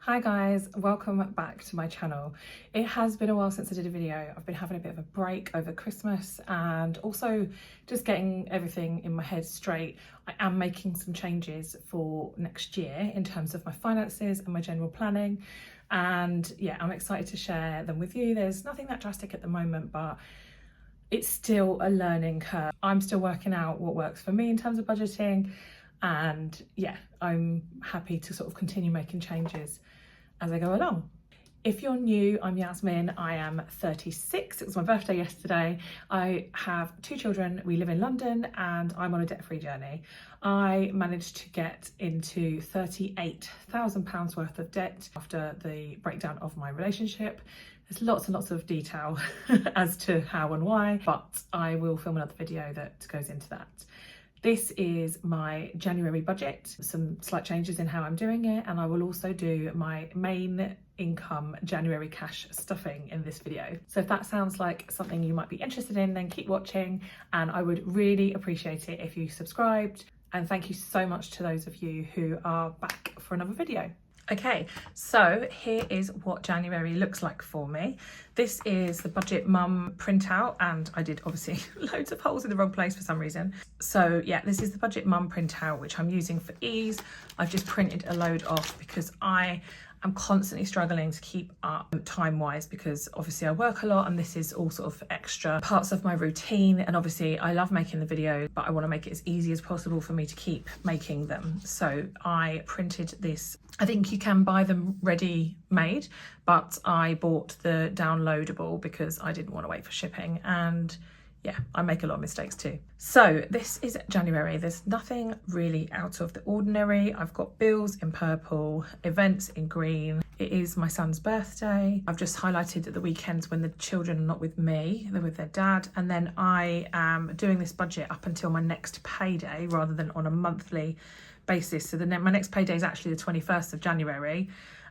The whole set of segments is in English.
Hi guys, welcome back to my channel. It has been a while since I did a video. I've been having a bit of a break over Christmas and also just getting everything in my head straight. I am making some changes for next year in terms of my finances and my general planning, and yeah, I'm excited to share them with you. There's nothing that drastic at the moment, but it's still a learning curve. I'm still working out what works for me in terms of budgeting, and yeah, I'm happy to sort of continue making changes as I go along. If you're new, I'm Yasmine. I am 36. It was my birthday yesterday. I have 2 children. We live in London and I'm on a debt-free journey. I managed to get into £38,000 worth of debt after the breakdown of my relationship. There's lots and lots of detail as to how and why, but I will film another video that goes into that. This is my January budget, some slight changes in how I'm doing it, and I will also do my main income January cash stuffing in this video. So if that sounds like something you might be interested in, then keep watching, and I would really appreciate it if you subscribed. And thank you so much to those of you who are back for another video. Okay, so here is what January looks like for me. This is the Budget Mum printout, and I did obviously loads of holes in the wrong place for some reason. So yeah, this is the Budget Mum printout, which I'm using for ease. I've just printed a load off because I am constantly struggling to keep up time-wise, because obviously I work a lot and this is all sort of extra parts of my routine, and obviously I love making the videos, but I want to make it as easy as possible for me to keep making them. So I printed this. I think you can buy them ready-made, but I bought the downloadable because I didn't want to wait for shipping, and yeah, I make a lot of mistakes too. So this is January. There's nothing really out of the ordinary. I've got bills in purple, events in green. It is my son's birthday. I've just highlighted the weekends when the children are not with me, they're with their dad. And then I am doing this budget up until my next payday rather than on a monthly basis. So my next payday is actually the 21st of January.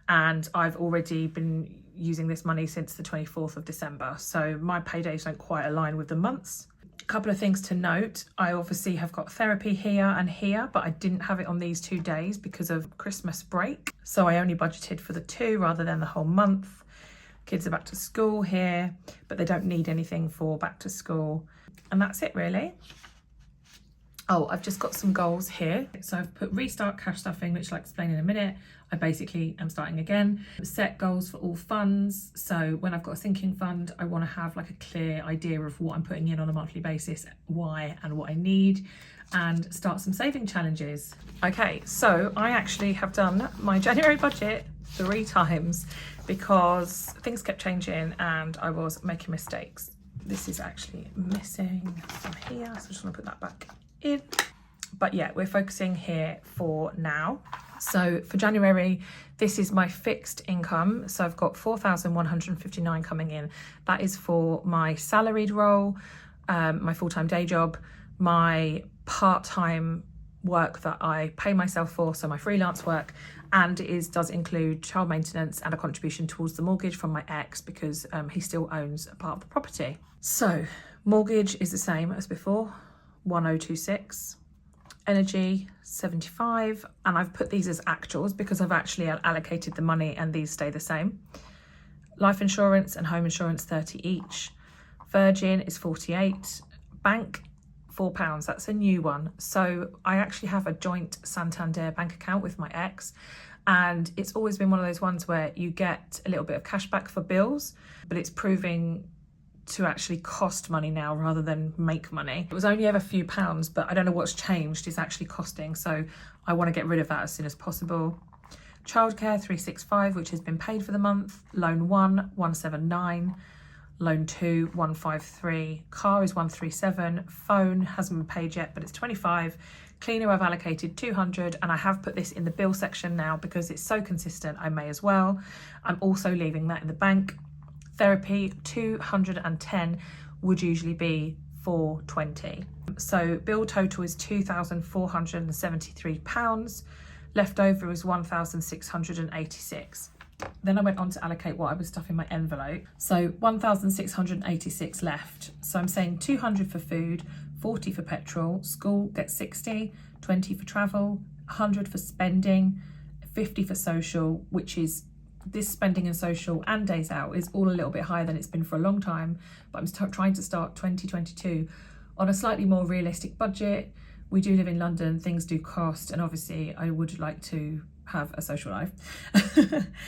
And I've already been using this money since the 24th of December. So my paydays don't quite align with the months. A couple of things to note. I obviously have got therapy here and here, but I didn't have it on these 2 days because of Christmas break. So I only budgeted for the 2 rather than the whole month. Kids are back to school here, but they don't need anything for back to school. And that's it really. Oh, I've just got some goals here. So I've put restart cash stuffing, which I'll explain in a minute. I basically am starting again. Set goals for all funds. So when I've got a sinking fund, I want to have like a clear idea of what I'm putting in on a monthly basis, why and what I need, and start some saving challenges. Okay, so I actually have done my January budget 3 times because things kept changing and I was making mistakes. This is actually missing from here, so I just want to put that back in. But yeah, we're focusing here for now. So for January, this is my fixed income. So I've got 4,159 coming in. That is for my salaried role, my full-time day job, my part-time work that I pay myself for, so my freelance work, and it does include child maintenance and a contribution towards the mortgage from my ex because he still owns a part of the property. So mortgage is the same as before, 1026. Energy 75, and I've put these as actuals because I've actually allocated the money and these stay the same. Life insurance and home insurance 30 each. Virgin is 48. Bank £4, that's a new one. So I actually have a joint Santander bank account with my ex, and it's always been one of those ones where you get a little bit of cash back for bills, but it's proving to actually cost money now rather than make money. It was only ever a few pounds, but I don't know what's changed. It's actually costing, so I want to get rid of that as soon as possible. Childcare 365, which has been paid for the month. Loan 1 179, loan 2 153, car is 137, phone hasn't been paid yet but it's 25. Cleaner I've allocated 200, and I have put this in the bill section now because it's so consistent I may as well. I'm also leaving that in the bank. Therapy 210 would usually be 420. So bill total is £2,473. Leftover is 1,686. Then I went on to allocate what I was stuffing my envelope. So 1,686 left. So I'm saying 200 for food, 40 for petrol, school gets 60, 20 for travel, 100 for spending, 50 for social, which is this spending in social and days out is all a little bit higher than it's been for a long time, but I'm trying to start 2022 on a slightly more realistic budget. We do live in London, things do cost, and obviously I would like to have a social life.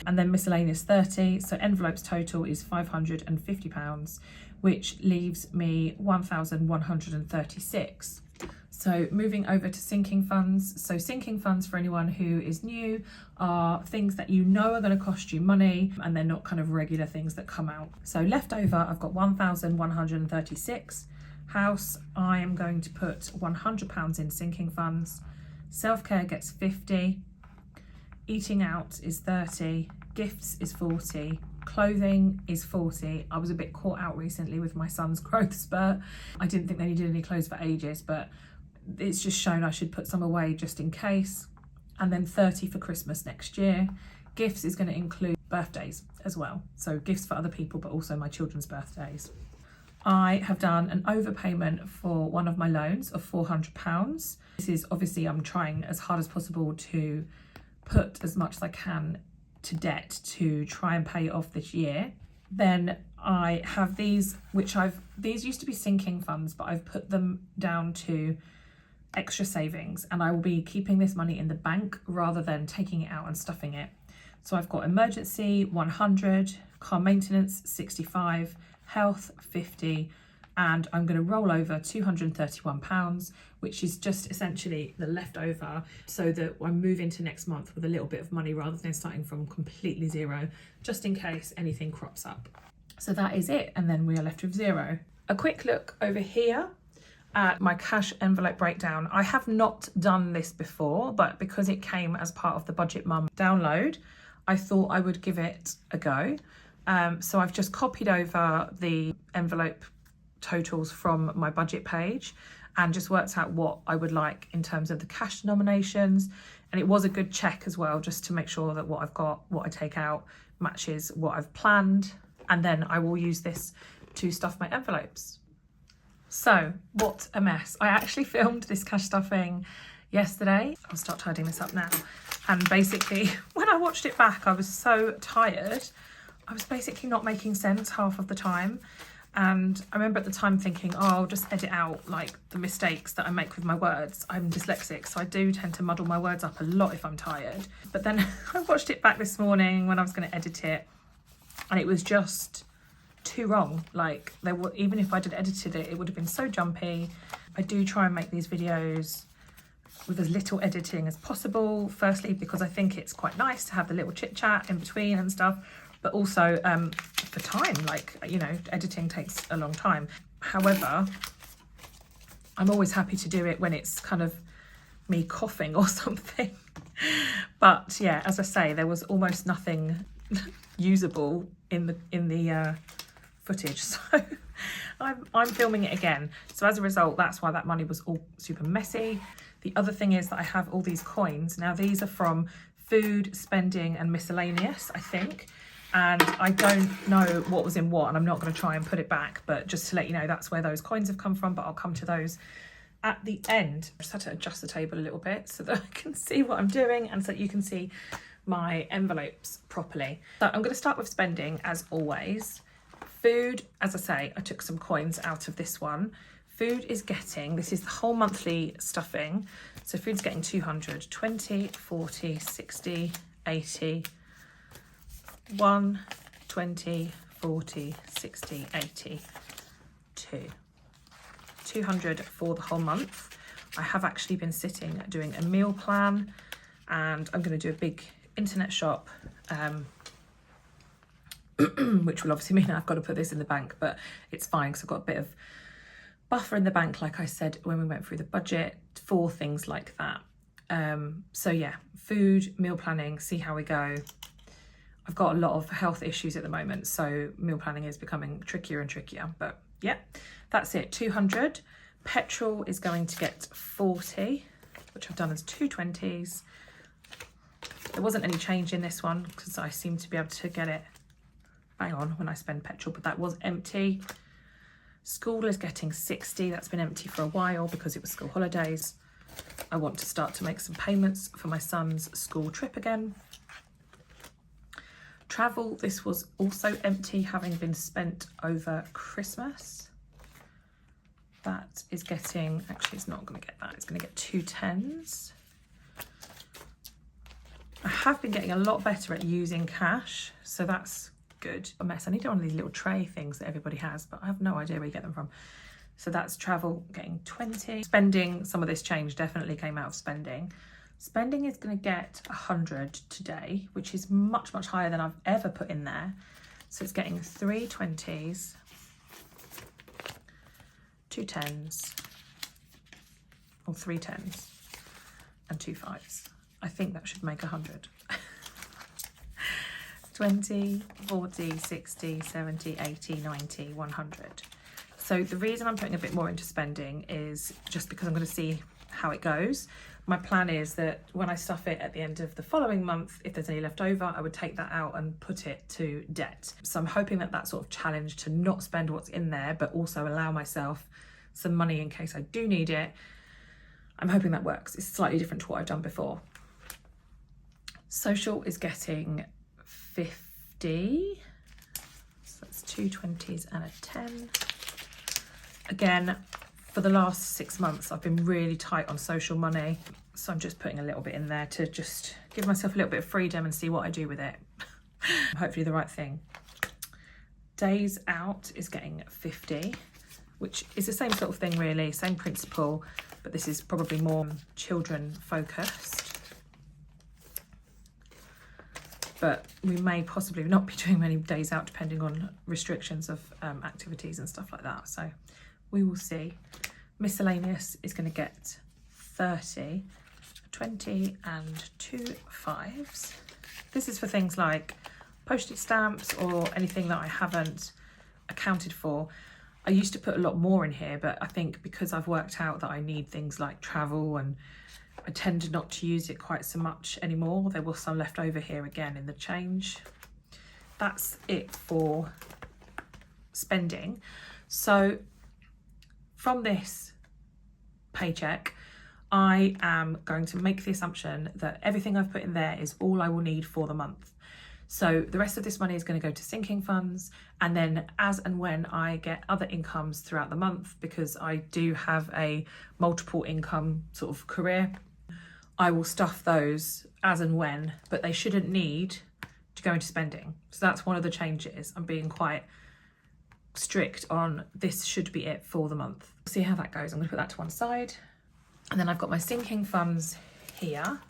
And then miscellaneous 30, so envelopes total is £550, which leaves me 1,136. So moving over to sinking funds. So sinking funds, for anyone who is new, are things that you know are going to cost you money and they're not kind of regular things that come out. So left over, I've got 1,136. House, I am going to put £100 in sinking funds. Self-care gets 50. Eating out is 30. Gifts is 40. Clothing is 40. I was a bit caught out recently with my son's growth spurt. I didn't think they needed any clothes for ages, but it's just shown I should put some away just in case. And then 30 for Christmas next year. Gifts is going to include birthdays as well. So gifts for other people, but also my children's birthdays. I have done an overpayment for one of my loans of £400. This is obviously, I'm trying as hard as possible to put as much as I can to debt to try and pay it off this year. Then I have these, these used to be sinking funds, but I've put them down to extra savings, and I will be keeping this money in the bank rather than taking it out and stuffing it. So I've got emergency 100, car maintenance 65, health 50, and I'm going to roll over £231, which is just essentially the leftover, so that I move into next month with a little bit of money rather than starting from completely zero, just in case anything crops up. So that is it, and then we are left with zero. A quick look over here at my cash envelope breakdown. I have not done this before, but because it came as part of the Budget Mum download, I thought I would give it a go. So I've just copied over the envelope totals from my budget page and just worked out what I would like in terms of the cash denominations. And it was a good check as well, just to make sure that what I've got, what I take out, matches what I've planned. And then I will use this to stuff my envelopes. So what a mess. I actually filmed this cash stuffing yesterday. I'll start tidying this up now. And basically, when I watched it back, I was so tired. I was basically not making sense half of the time. And I remember at the time thinking, oh, I'll just edit out like the mistakes that I make with my words. I'm dyslexic, so I do tend to muddle my words up a lot if I'm tired. But then I watched it back this morning when I was going to edit it, and it was just too wrong. Like, even if I'd edited it, it would have been so jumpy. I do try and make these videos with as little editing as possible. Firstly, because I think it's quite nice to have the little chit chat in between and stuff, but also for time, like, you know, editing takes a long time. However, I'm always happy to do it when it's kind of me coughing or something. But yeah, as I say, there was almost nothing usable in the footage, so I'm filming it again. So as a result, that's why that money was all super messy. The other thing is that I have all these coins. Now these are from food, spending and miscellaneous, I think. And I don't know what was in what, and I'm not going to try and put it back, but just to let you know, that's where those coins have come from, but I'll come to those at the end. I just had to adjust the table a little bit so that I can see what I'm doing and so that you can see my envelopes properly. So I'm going to start with spending as always. Food, as I say, I took some coins out of this one. Food is getting, this is the whole monthly stuffing, so food's getting 200, 20, 40, 60, 80, 1, 20, 40, 60, 80, 2. 200 for the whole month. I have actually been sitting doing a meal plan, and I'm going to do a big internet shop, which will obviously mean I've got to put this in the bank, but it's fine because I've got a bit of buffer in the bank, like I said when we went through the budget, for things like that. So yeah, food, meal planning, see how we go. I've got a lot of health issues at the moment, so meal planning is becoming trickier and trickier, but yeah, that's it. 200. Petrol is going to get 40, which I've done as 2 20s. There wasn't any change in this one because I seem to be able to get it bang on when I spend petrol, but that was empty. School is getting 60. That's been empty for a while because it was school holidays. I want to start to make some payments for my son's school trip again. Travel, this was also empty, having been spent over Christmas. That is getting, actually it's not going to get that, it's going to get 2 10s. I have been getting a lot better at using cash, so that's good. A mess. I need one of these little tray things that everybody has, but I have no idea where you get them from. So that's travel getting 20. Spending, some of this change definitely came out of spending. Spending is going to get 100 today, which is much, much higher than I've ever put in there. So it's getting 3 20s, 2 10s, or 3 10s, and 2 5s. I think that should make 100. 20, 40, 60, 70, 80, 90, 100. So the reason I'm putting a bit more into spending is just because I'm going to see how it goes. My plan is that when I stuff it at the end of the following month, if there's any left over, I would take that out and put it to debt. So I'm hoping that that sort of challenge to not spend what's in there, but also allow myself some money in case I do need it, I'm hoping that works. It's slightly different to what I've done before. Social is getting 50. So that's 2 20s and a 10. Again, for the last 6 months, I've been really tight on social money. So I'm just putting a little bit in there to just give myself a little bit of freedom and see what I do with it. Hopefully the right thing. Days out is getting 50, which is the same sort of thing really, same principle, but this is probably more children focused. But we may possibly not be doing many days out depending on restrictions of activities and stuff like that. So we will see. Miscellaneous is going to get 30, 20 and 2 5s. This is for things like postage stamps or anything that I haven't accounted for. I used to put a lot more in here, but I think because I've worked out that I need things like travel and I tend not to use it quite so much anymore. There was some left over here again in the change. That's it for spending. So from this paycheck, I am going to make the assumption that everything I've put in there is all I will need for the month. So the rest of this money is going to go to sinking funds, and then as and when I get other incomes throughout the month, because I do have a multiple income sort of career, I will stuff those as and when, but they shouldn't need to go into spending. So that's one of the changes. I'm being quite strict on this should be it for the month. See how that goes. I'm going to put that to one side. And then I've got my sinking funds here.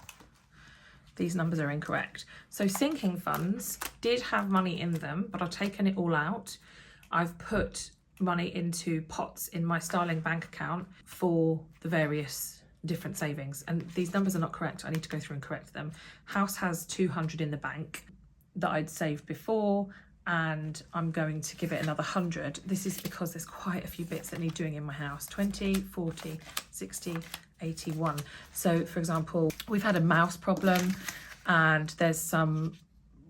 These numbers are incorrect. So sinking funds did have money in them, but I've taken it all out. I've put money into pots in my Starling bank account for the various different savings, and these numbers are not correct. I need to go through and correct them. House has 200 in the bank that I'd saved before, and I'm going to give it another 100. This is because there's quite a few bits that need doing in my house. 20, 40, 60, 81. So for example, we've had a mouse problem and there's some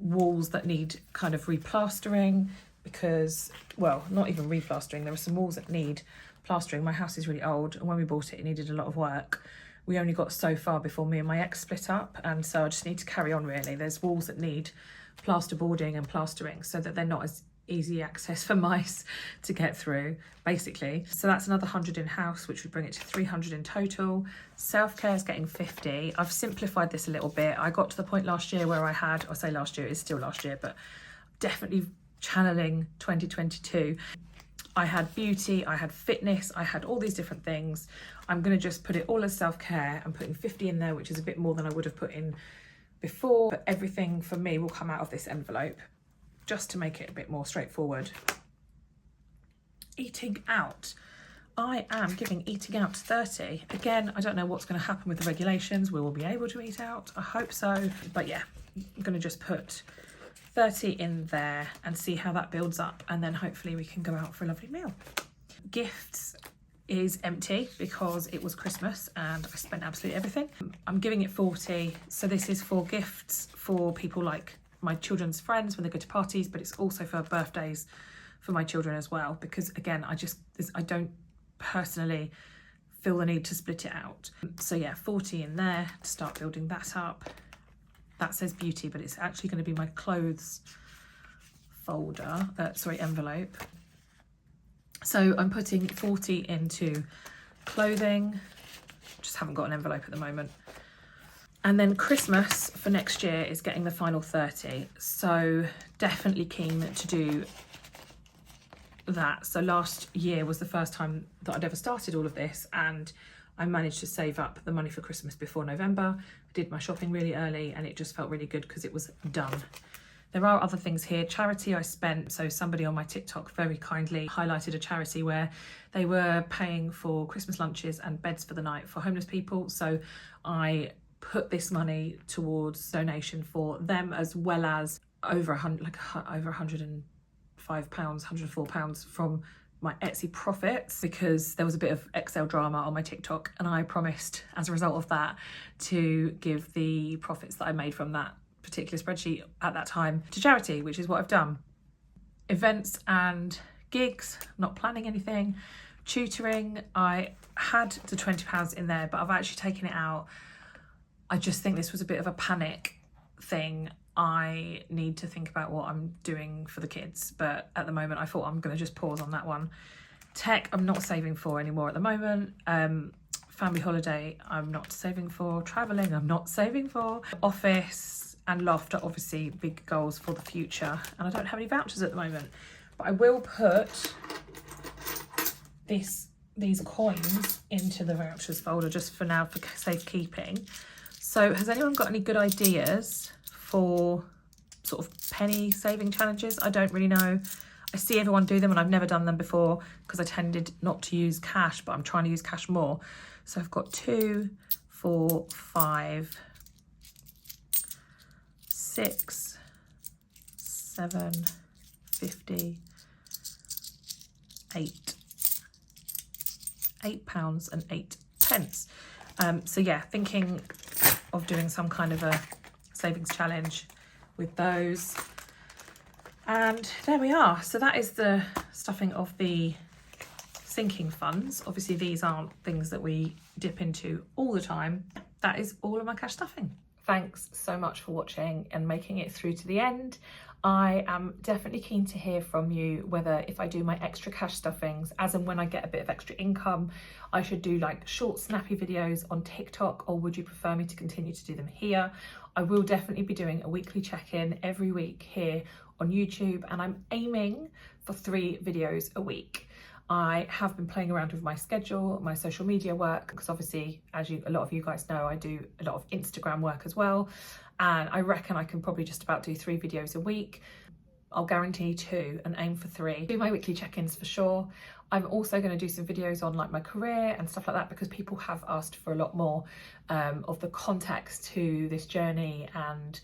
walls that need kind of replastering because, well, not even replastering, there are some walls that need plastering. My house is really old, and when we bought it, it needed a lot of work. We only got so far before me and my ex split up, and so I just need to carry on really. There's walls that need plasterboarding and plastering so that they're not as easy access for mice to get through, basically. So that's another 100 in house, which would bring it to 300 in total. Self-care is getting 50. I've simplified this a little bit. I got to the point last year where I had, I say last year, it's still last year, but definitely channeling 2022. I had beauty, I had fitness, I had all these different things. I'm going to just put it all as self-care. I'm putting 50 in there, which is a bit more than I would have put in before, but everything for me will come out of this envelope just to make it a bit more straightforward. Eating out. I am giving eating out 30. Again, I don't know what's going to happen with the regulations. We will be able to eat out. I hope so. But yeah, I'm going to just put 30 in there and see how that builds up, and then hopefully we can go out for a lovely meal. Gifts is empty because it was Christmas and I spent absolutely everything. I'm giving it 40. So this is for gifts for people like my children's friends when they go to parties, but it's also for birthdays for my children as well, because again, I don't personally feel the need to split it out. So yeah, 40 in there to start building that up. That says beauty, but it's actually going to be my clothes folder, envelope. So I'm putting 40 into clothing, just haven't got an envelope at the moment. And then Christmas for next year is getting the final 30. So definitely keen to do that. So last year was the first time that I'd ever started all of this, and I managed to save up the money for Christmas before November. I did my shopping really early and it just felt really good because it was done. There are other things here. Charity I spent, so somebody on my TikTok very kindly highlighted a charity where they were paying for Christmas lunches and beds for the night for homeless people. So I put this money towards donation for them, as well as over £105, £104 from my Etsy profits, because there was a bit of Excel drama on my TikTok and I promised as a result of that to give the profits that I made from that particular spreadsheet at that time to charity, which is what I've done. Events and gigs, not planning anything. Tutoring, I had the £20 in there, but I've actually taken it out. I just think this was a bit of a panic thing. I need to think about what I'm doing for the kids, but at the moment I thought I'm going to just pause on that one. Tech, I'm not saving for anymore at the moment. Family holiday, I'm not saving for. Traveling, I'm not saving for. Office and loft are obviously big goals for the future, and I don't have any vouchers at the moment, but I will put these coins into the vouchers folder just for now for safekeeping. So has anyone got any good ideas for sort of penny saving challenges? I don't really know. I see everyone do them and I've never done them before because I tended not to use cash, but I'm trying to use cash more. So I've got 2, 4, 5, 6, 7, 50, 8. £8 and 8 pence. So yeah, thinking of doing some kind of a savings challenge with those. And there we are. So that is the stuffing of the sinking funds. Obviously these aren't things that we dip into all the time. That is all of my cash stuffing. Thanks so much for watching and making it through to the end. I am definitely keen to hear from you whether, if I do my extra cash stuffings, as and when I get a bit of extra income, I should do like short snappy videos on TikTok, or would you prefer me to continue to do them here? I will definitely be doing a weekly check-in every week here on YouTube, and I'm aiming for 3 videos a week. I have been playing around with my schedule, my social media work, because obviously, as a lot of you guys know, I do a lot of Instagram work as well. And I reckon I can probably just about do 3 videos a week. I'll guarantee 2 and aim for 3. Do my weekly check-ins for sure. I'm also going to do some videos on like my career and stuff like that, because people have asked for a lot more of the context to this journey and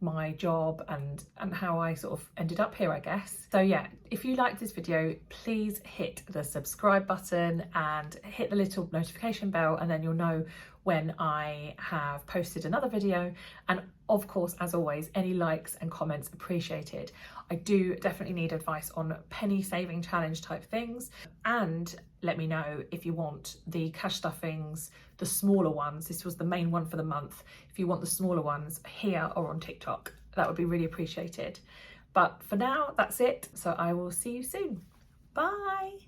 my job and how I sort of ended up here, I guess. So yeah, if you liked this video, please hit the subscribe button and hit the little notification bell, and then you'll know when I have posted another video. And of course, as always, any likes and comments appreciated. I do definitely need advice on penny saving challenge type things, and let me know if you want the cash stuffings, the smaller ones. This was the main one for the month. If you want the smaller ones here or on TikTok, that would be really appreciated. But for now, that's it. So I will see you soon. Bye.